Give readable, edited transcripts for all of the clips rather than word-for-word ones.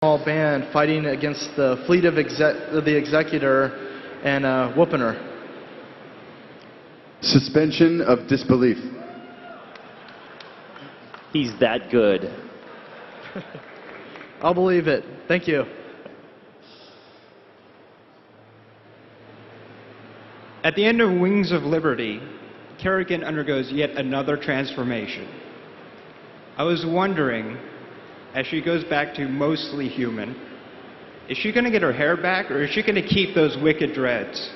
small band fighting against the fleet of the Executor and whooping her. Suspension of disbelief. He's that good. I'll believe it. Thank you. At the end of Wings of Liberty, Kerrigan undergoes yet another transformation. I was wondering, as she goes back to mostly human, is she going to get her hair back, or is she going to keep those wicked dreads?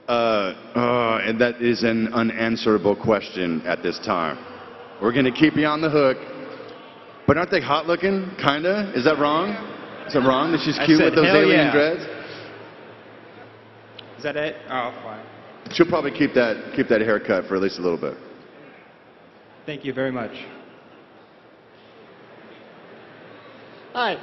And that is an unanswerable question at this time. We're going to keep you on the hook. But aren't they hot looking? Kinda? Is that wrong? Is that wrong that she's cute with those alien dreads? Is that it? Oh, fine. She'll probably keep that haircut for at least a little bit. Thank you very much. Hi.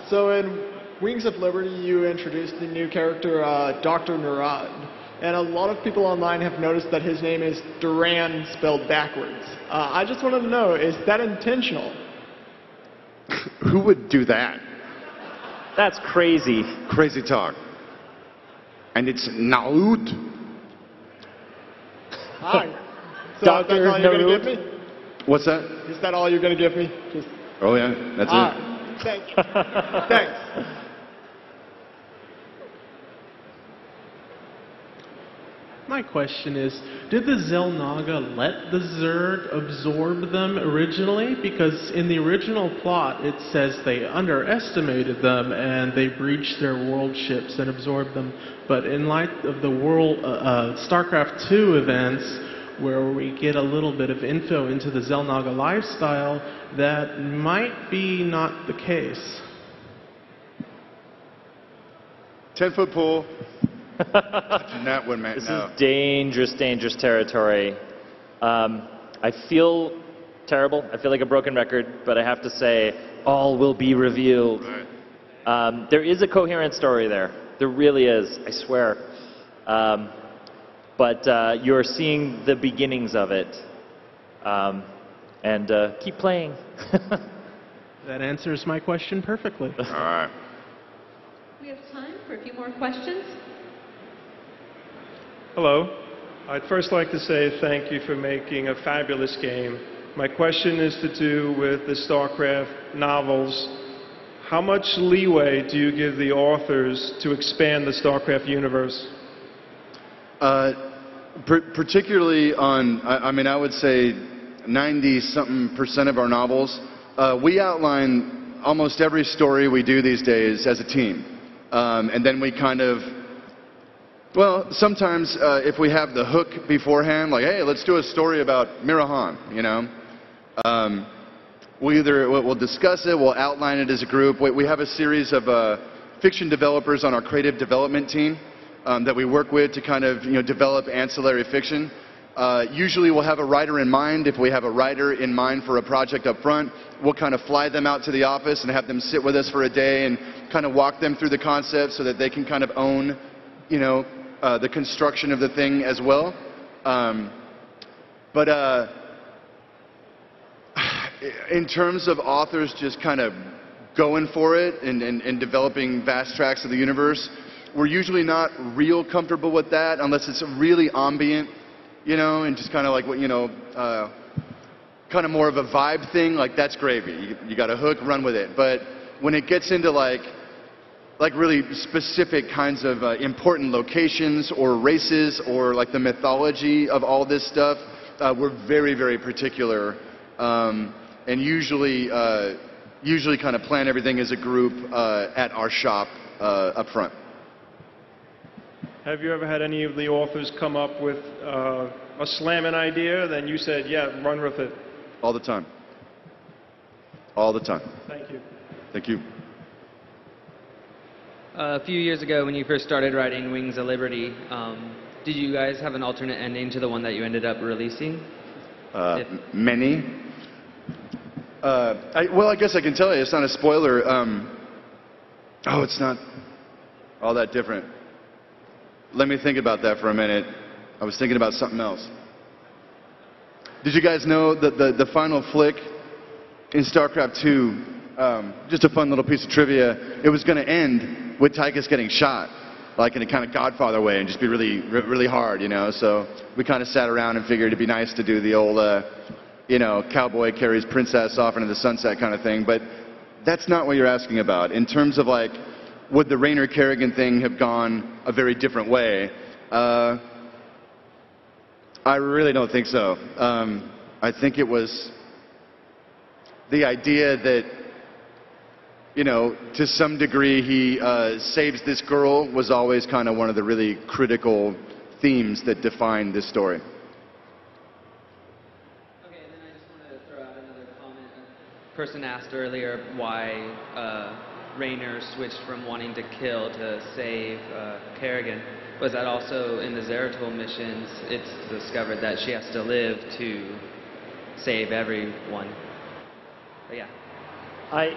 So in Wings of Liberty, you introduced the new character, Dr. Narad. And a lot of people online have noticed that his name is Duran spelled backwards. I just wanted to know, is that intentional? Who would do that? That's crazy. Crazy talk. And it's Naud. Hi. So Dr. that's all you're going to give me? What's that? Is that all you're going to give me? Just... Oh yeah, that's it. Thank you. Thanks. My question is, did the Xel'Naga let the Zerg absorb them originally? Because in the original plot, it says they underestimated them and they breached their world ships and absorbed them. But in light of the StarCraft II events, where we get a little bit of info into the Xel'Naga lifestyle, that might be not the case. 10-foot pool. That one, man. This is dangerous, dangerous territory. I feel terrible. I feel like a broken record, but I have to say, all will be revealed. Right. There is a coherent story there. There really is, I swear. But you're seeing the beginnings of it. And keep playing. That answers my question perfectly. All right. We have time for a few more questions. Hello. I'd first like to say thank you for making a fabulous game. My question is to do with the StarCraft novels. How much leeway do you give the authors to expand the StarCraft universe? Particularly on, I would say 90-something% of our novels, we outline almost every story we do these days as a team. And then we kind of, well, sometimes if we have the hook beforehand, like, hey, let's do a story about Mirahan, you know. We'll discuss it, we'll outline it as a group. We have a series of fiction developers on our creative development team that we work with to kind of, develop ancillary fiction. Usually we'll have a writer in mind. If we have a writer in mind for a project up front, we'll kind of fly them out to the office and have them sit with us for a day and kind of walk them through the concept so that they can kind of own, the construction of the thing as well. But in terms of authors just kind of going for it and developing vast tracts of the universe, we're usually not real comfortable with that unless it's really ambient, and just kind of like what, kind of more of a vibe thing. Like, that's gravy. You got a hook, run with it. But when it gets into like really specific kinds of important locations or races or like the mythology of all this stuff, we're very, very particular, and usually kind of plan everything as a group at our shop up front. Have you ever had any of the authors come up with a slamming idea, then you said, yeah, run with it? All the time. All the time. Thank you. Thank you. A few years ago, when you first started writing Wings of Liberty, did you guys have an alternate ending to the one that you ended up releasing? Many. Well, I guess I can tell you, it's not a spoiler. It's not all that different. Let me think about that for a minute. I was thinking about something else. Did you guys know that the final flick in StarCraft 2, just a fun little piece of trivia, it was going to end with Tychus getting shot, like in a kind of Godfather way, and just be really, really hard, you know? So we kind of sat around and figured it'd be nice to do the old, you know, cowboy carries princess off into the sunset kind of thing, but that's not what you're asking about. In terms of, like, would the Rayner Kerrigan thing have gone a very different way? I really don't think so. I think it was the idea that, you know, to some degree he saves this girl was always kind of one of the really critical themes that defined this story. Okay, and then I just want to throw out another comment. A person asked earlier why Rayner switched from wanting to kill to save Kerrigan. Was that also in the Zeratul missions, it's discovered that she has to live to save everyone. But yeah.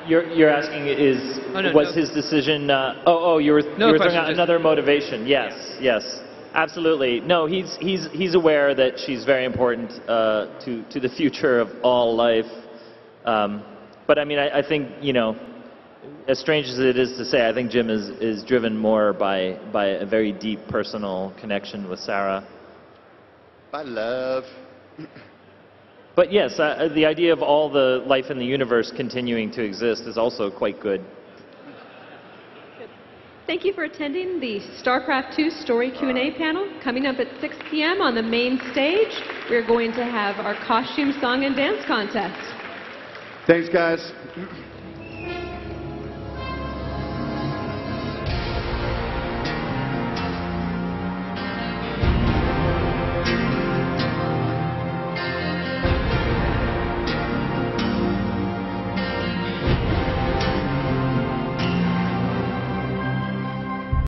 You're asking was his decision? You were throwing out another motivation. Yes, yes, absolutely. No, he's aware that she's very important to the future of all life. But I mean, I think, you know, as strange as it is to say, I think Jim is driven more by a very deep personal connection with Sarah. By love. But yes, the idea of all the life in the universe continuing to exist is also quite good. Thank you for attending the StarCraft 2 Story Q&A panel. Coming up at 6 p.m. on the main stage, we're going to have our costume, song, and dance contest. Thanks, guys.